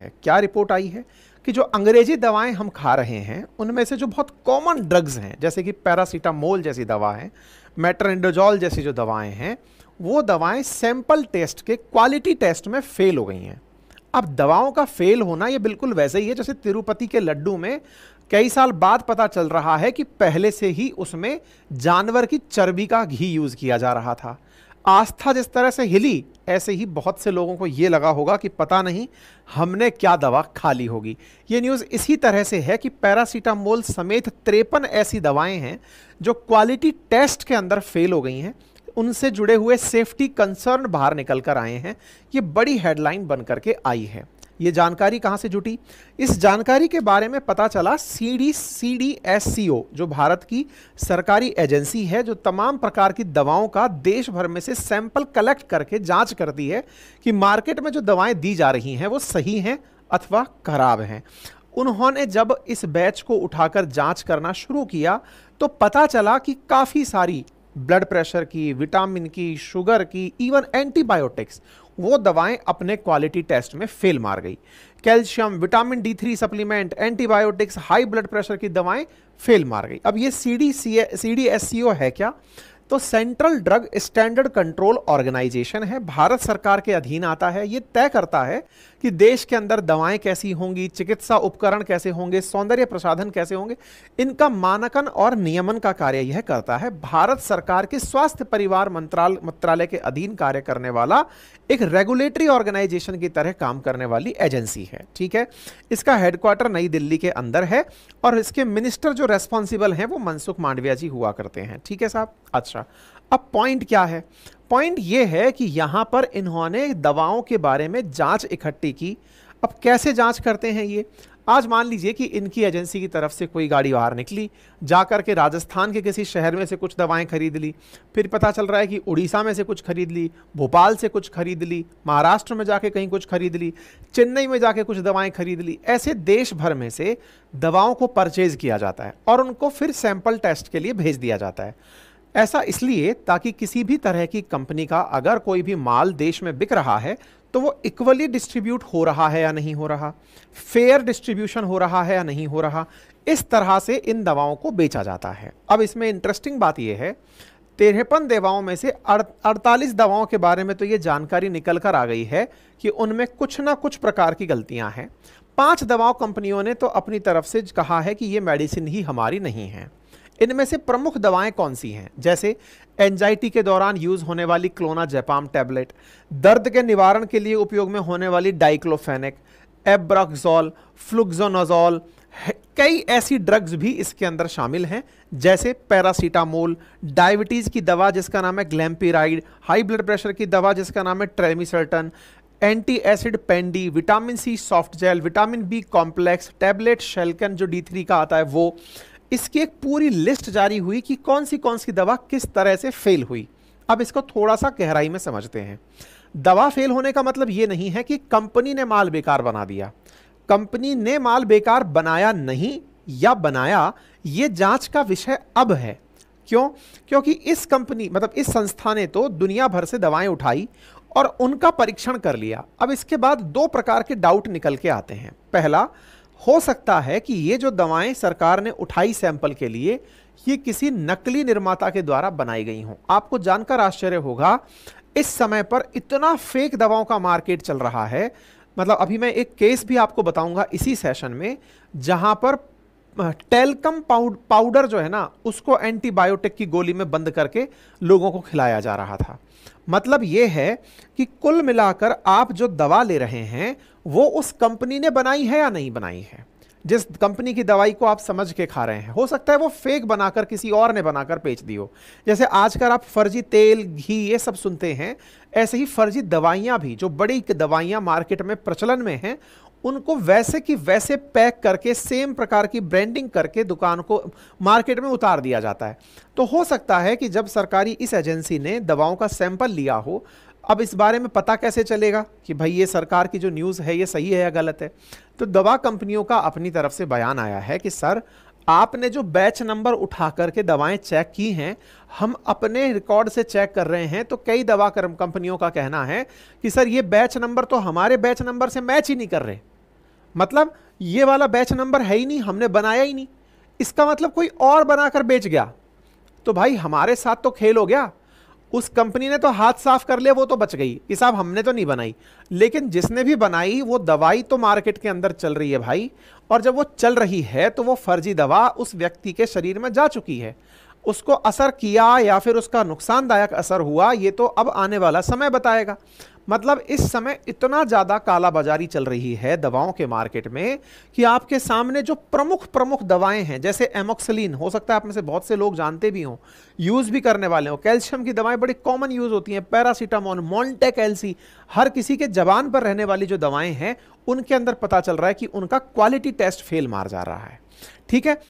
क्या रिपोर्ट आई है कि जो अंग्रेजी दवाएं हम खा रहे हैं उनमें से जो बहुत कॉमन ड्रग्स हैं, जैसे कि पैरासीटामोल जैसी दवा है, मेट्रोनिडाजोल जैसी जो दवाएं हैं, वो दवाएं सैंपल टेस्ट के क्वालिटी टेस्ट में फेल हो गई हैं। अब दवाओं का फेल होना ये बिल्कुल वैसे ही है जैसे तिरुपति के लड्डू में कई साल बाद पता चल रहा है कि पहले से ही उसमें जानवर की चर्बी का घी यूज किया जा रहा था। आस्था जिस तरह से हिली, ऐसे ही बहुत से लोगों को ये लगा होगा कि पता नहीं हमने क्या दवा खा ली होगी। ये न्यूज़ इसी तरह से है कि पैरासीटामोल समेत 53 ऐसी दवाएं हैं जो क्वालिटी टेस्ट के अंदर फेल हो गई हैं। उनसे जुड़े हुए सेफ्टी कंसर्न बाहर निकल कर आए हैं। ये बड़ी हेडलाइन बन करके आई है। ये जानकारी कहाँ से जुटी? इस जानकारी के बारे में पता चला CDSCO, जो भारत की सरकारी एजेंसी है जो तमाम प्रकार की दवाओं का देश भर में से सैंपल कलेक्ट करके जांच करती है कि मार्केट में जो दवाएं दी जा रही हैं वो सही हैं अथवा खराब हैं। उन्होंने जब इस बैच को उठाकर जांच करना शुरू किया तो पता चला कि काफ़ी सारी ब्लड प्रेशर की, विटामिन की, शुगर की, इवन एंटीबायोटिक्स, वो दवाएं अपने क्वालिटी टेस्ट में फेल मार गई। Calcium, vitamin D3 supplement, antibiotics, high blood pressure की दवाएं फेल मार गई। अब ये CDSCO है क्या? तो central drug standard control organisation है, भारत सरकार के अधीन आता है। ये तय करता है कि देश के अंदर दवाएं कैसी होंगी, चिकित्सा उपकरण कैसे होंगे, सौंदर्य प्रसाधन कैसे होंगे। इनका मानकन और नियमन का कार्य यह करता है। भारत सरकार के स्वास्थ्य परिवार मंत्रालय के अधीन कार्य करने वाला एक रेगुलेटरी ऑर्गेनाइजेशन की तरह काम करने वाली एजेंसी है। ठीक है, इसका हेडक्वार्टर नई दिल्ली के अंदर है और इसके मिनिस्टर जो रेस्पॉन्सिबल हैं वो मनसुख मांडविया जी हुआ करते हैं। ठीक है साहब। अच्छा, अब पॉइंट क्या है? पॉइंट ये है कि यहां पर इन्होंने दवाओं के बारे में जांच इकट्ठी की। अब कैसे जांच करते हैं ये? आज मान लीजिए कि इनकी एजेंसी की तरफ से कोई गाड़ी बाहर निकली, जाकर के राजस्थान के किसी शहर में से कुछ दवाएं खरीद ली, फिर पता चल रहा है कि उड़ीसा में से कुछ खरीद ली, भोपाल से कुछ खरीद ली, महाराष्ट्र में जाके कहीं कुछ खरीद ली, चेन्नई में जाके कुछ दवाएं खरीद ली। ऐसे देश भर में से दवाओं को परचेज किया जाता है और उनको फिर सैंपल टेस्ट के लिए भेज दिया जाता है। ऐसा इसलिए ताकि किसी भी तरह की कंपनी का अगर कोई भी माल देश में बिक रहा है तो वो इक्वली डिस्ट्रीब्यूट हो रहा है या नहीं हो रहा, फेयर डिस्ट्रीब्यूशन हो रहा है या नहीं हो रहा, इस तरह से इन दवाओं को बेचा जाता है। अब इसमें इंटरेस्टिंग बात यह है, 53 दवाओं में से 48 दवाओं के बारे में तो ये जानकारी निकल कर आ गई है कि उनमें कुछ ना कुछ प्रकार की गलतियां हैं। 5 दवाओं कंपनियों ने तो अपनी तरफ से कहा है कि ये मेडिसिन ही हमारी नहीं है। इनमें से प्रमुख दवाएं कौन सी हैं? जैसे एंजाइटी के दौरान यूज होने वाली क्लोनाजेपाम टैबलेट, दर्द के निवारण के लिए उपयोग में होने वाली डाइक्लोफेनेक, एब्राक्सोल, फ्लुक्सोनाजोल, कई ऐसी ड्रग्स भी इसके अंदर शामिल हैं जैसे पैरासीटामोल, डायबिटीज की दवा जिसका नाम है ग्लैम्पिराइड, हाई ब्लड प्रेशर की दवा जिसका नाम है ट्रेमिसर्टन, एंटी एसिड पेंडी, vitamin C soft gel, vitamin B complex, tablet Shelcal जो D3 का आता है वो। इसकी एक पूरी लिस्ट जारी हुई कि कौन सी दवा किस तरह से फेल हुई। अब इसको थोड़ा सा गहराई में समझते हैं। दवा फेल होने का मतलब यह नहीं है कि कंपनी ने माल बेकार बना दिया। कंपनी ने माल बेकार बनाया नहीं या बनाया, यह जांच का विषय अब है। क्यों? क्योंकि इस कंपनी मतलब इस संस्था ने तो दुनिया भर से दवाएं उठाई और उनका परीक्षण कर लिया। अब इसके बाद 2 प्रकार के डाउट निकल के आते हैं। पहला, हो सकता है कि ये जो दवाएं सरकार ने उठाई सैंपल के लिए, ये किसी नकली निर्माता के द्वारा बनाई गई हों। आपको जानकर आश्चर्य होगा, इस समय पर इतना फेक दवाओं का मार्केट चल रहा है। मतलब अभी मैं एक केस भी आपको बताऊंगा इसी सेशन में, जहां पर टेल्कम पाउडर जो है ना, उसको एंटीबायोटिक की गोली में बंद करके लोगों को खिलाया जा रहा था। मतलब यह है कि कुल मिलाकर आप जो दवा ले रहे हैं वो उस कंपनी ने बनाई है या नहीं बनाई है। जिस कंपनी की दवाई को आप समझ के खा रहे हैं, हो सकता है वो फेक बनाकर किसी और ने बनाकर बेच दी हो। जैसे आजकल आप फर्जी तेल, घी ये सब सुनते हैं, ऐसे ही फर्जी दवाइयां भी, जो बड़ी दवाइयां मार्केट में प्रचलन में हैं, उनको वैसे की वैसे पैक करके सेम प्रकार की ब्रांडिंग करके दुकान को मार्केट में उतार दिया जाता है। तो हो सकता है कि जब सरकारी इस एजेंसी ने दवाओं का सैंपल लिया हो, अब इस बारे में पता कैसे चलेगा कि भाई ये सरकार की जो न्यूज़ है ये सही है या गलत है? तो दवा कंपनियों का अपनी तरफ से बयान आया है कि सर, आपने जो बैच नंबर उठा करके दवाएं चेक की हैं, हम अपने रिकॉर्ड से चेक कर रहे हैं, तो कई दवा कंपनियों का कहना है कि सर ये बैच नंबर तो हमारे बैच नंबर से मैच ही नहीं कर रहे। मतलब ये वाला बैच नंबर है ही नहीं, हमने बनाया ही नहीं, इसका मतलब कोई और बनाकर बेच गया। तो भाई हमारे साथ तो खेल हो गया, उस कंपनी ने तो हाथ साफ कर लिया, वो तो बच गई कि साहब हमने तो नहीं बनाई। लेकिन जिसने भी बनाई वो दवाई तो मार्केट के अंदर चल रही है भाई, और जब वो चल रही है तो वो फर्जी दवा उस व्यक्ति के शरीर में जा चुकी है। उसको असर किया या फिर उसका नुकसानदायक असर हुआ, ये तो अब आने वाला समय बताएगा। मतलब इस समय इतना ज्यादा कालाबाजारी चल रही है दवाओं के मार्केट में कि आपके सामने जो प्रमुख प्रमुख दवाएं हैं, जैसे एमोक्सिलिन, हो सकता है आप में से बहुत से लोग जानते भी हों, यूज भी करने वाले हो। कैल्शियम की दवाएं बड़ी कॉमन यूज होती हैं, पैरासीटामोल, मॉन्टेक एलसी, हर किसी के जबान पर रहने वाली जो दवाएं हैं उनके अंदर पता चल रहा है कि उनका क्वालिटी टेस्ट फेल मार जा रहा है। ठीक है,